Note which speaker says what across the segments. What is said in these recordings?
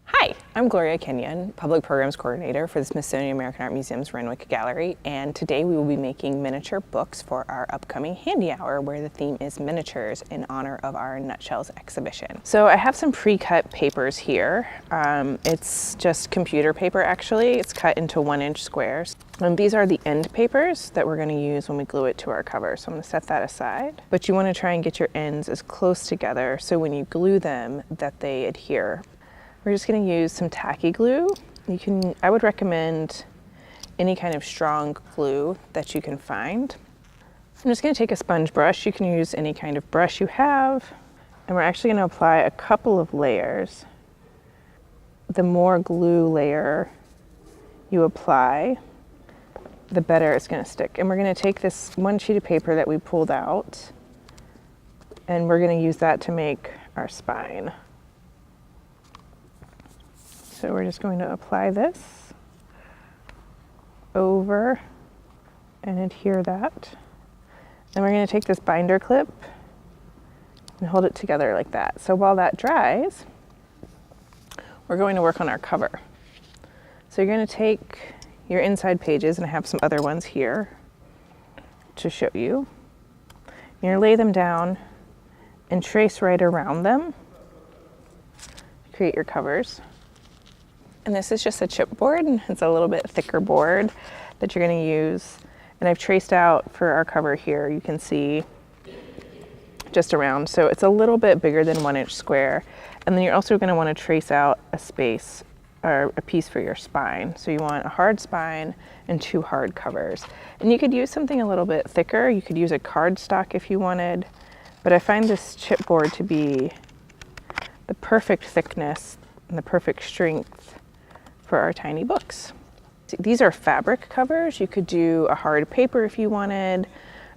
Speaker 1: Hi, I'm Gloria Kenyon, Public Programs Coordinator for the Smithsonian American Art Museum's Renwick Gallery, and today we will be making miniature books for our upcoming Handi-hour, where the theme is miniatures in honor of our Nutshells exhibition. So I have some pre-cut papers here. It's just computer paper actually. It's cut into 1-inch squares. And these are the end papers that we're going to use when we glue it to our cover. So I'm going to set that aside. But you want to try and get your ends as close together so when you glue them that they adhere. We're just going to use some tacky glue. I would recommend any kind of strong glue that you can find. I'm just going to take a sponge brush. You can use any kind of brush you have. And we're actually going to apply a couple of layers. The more glue layer you apply, the better it's going to stick. And we're going to take this one sheet of paper that we pulled out, and we're going to use that to make our spine. So we're just going to apply this over and adhere that. Then we're going to take this binder clip and hold it together like that. So while that dries, we're going to work on our cover. So you're going to take your inside pages, and I have some other ones here to show you. You're going to lay them down and trace right around them to create your covers. And this is just a chipboard. It's a little bit thicker board that you're going to use. And I've traced out for our cover here, you can see just around. So it's a little bit bigger than 1-inch square. And then you're also going to want to trace out a space or a piece for your spine. So you want a hard spine and 2 hard covers. And you could use something a little bit thicker. You could use a cardstock if you wanted. But I find this chipboard to be the perfect thickness and the perfect strength for our tiny books. These are fabric covers. You could do a hard paper if you wanted,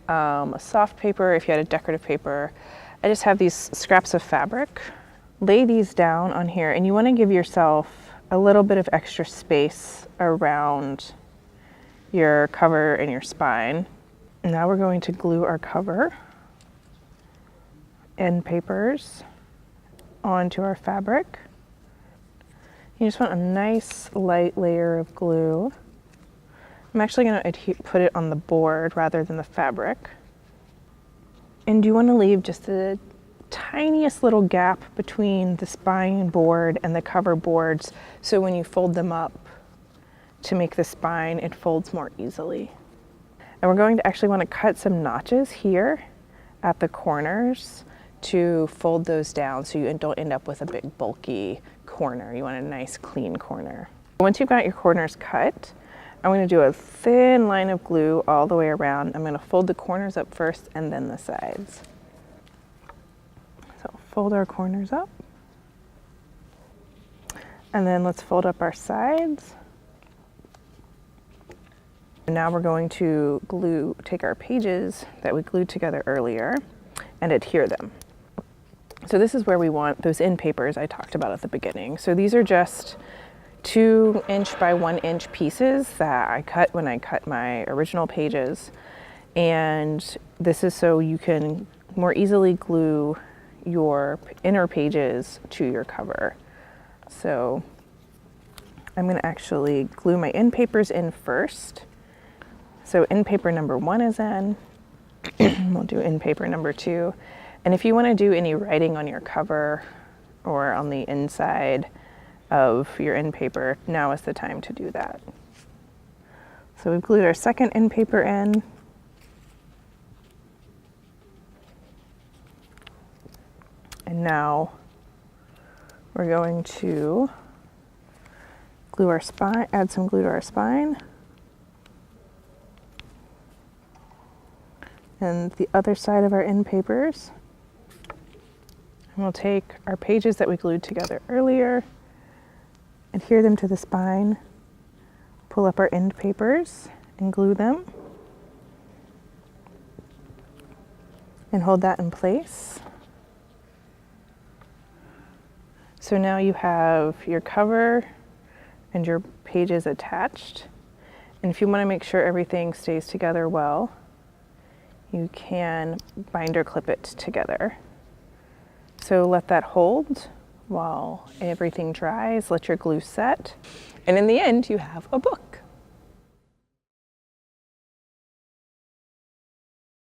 Speaker 1: a soft paper if you had a decorative paper. I just have these scraps of fabric. Lay these down on here, and you want to give yourself a little bit of extra space around your cover and your spine. Now we're going to glue our cover end papers onto our fabric. You just want a nice light layer of glue. I'm actually going to put it on the board rather than the fabric. And you want to leave just the tiniest little gap between the spine board and the cover boards, so when you fold them up to make the spine, it folds more easily. And we're going to actually want to cut some notches here at the corners to fold those down so you don't end up with a big bulky corner. You want a nice clean corner. Once you've got your corners cut, I'm going to do a thin line of glue all the way around. I'm going to fold the corners up first and then the sides. So fold our corners up. And then let's fold up our sides. And now we're going to take our pages that we glued together earlier and adhere them. So this is where we want those end papers I talked about at the beginning. So these are just 2-inch by 1-inch pieces that I cut when I cut my original pages. And this is so you can more easily glue your inner pages to your cover. So I'm going to actually glue my end papers in first. So end paper number 1 is in. We'll do end paper number 2. And if you want to do any writing on your cover or on the inside of your end paper, now is the time to do that. So we've glued our second end paper in. And now we're going to glue our spine, add some glue to our spine. And the other side of our end papers. And we'll take our pages that we glued together earlier, adhere them to the spine, pull up our end papers and glue them, and hold that in place. So now you have your cover and your pages attached. And if you want to make sure everything stays together well, you can binder clip it together. So let that hold while everything dries, let your glue set. And in the end, you have a book.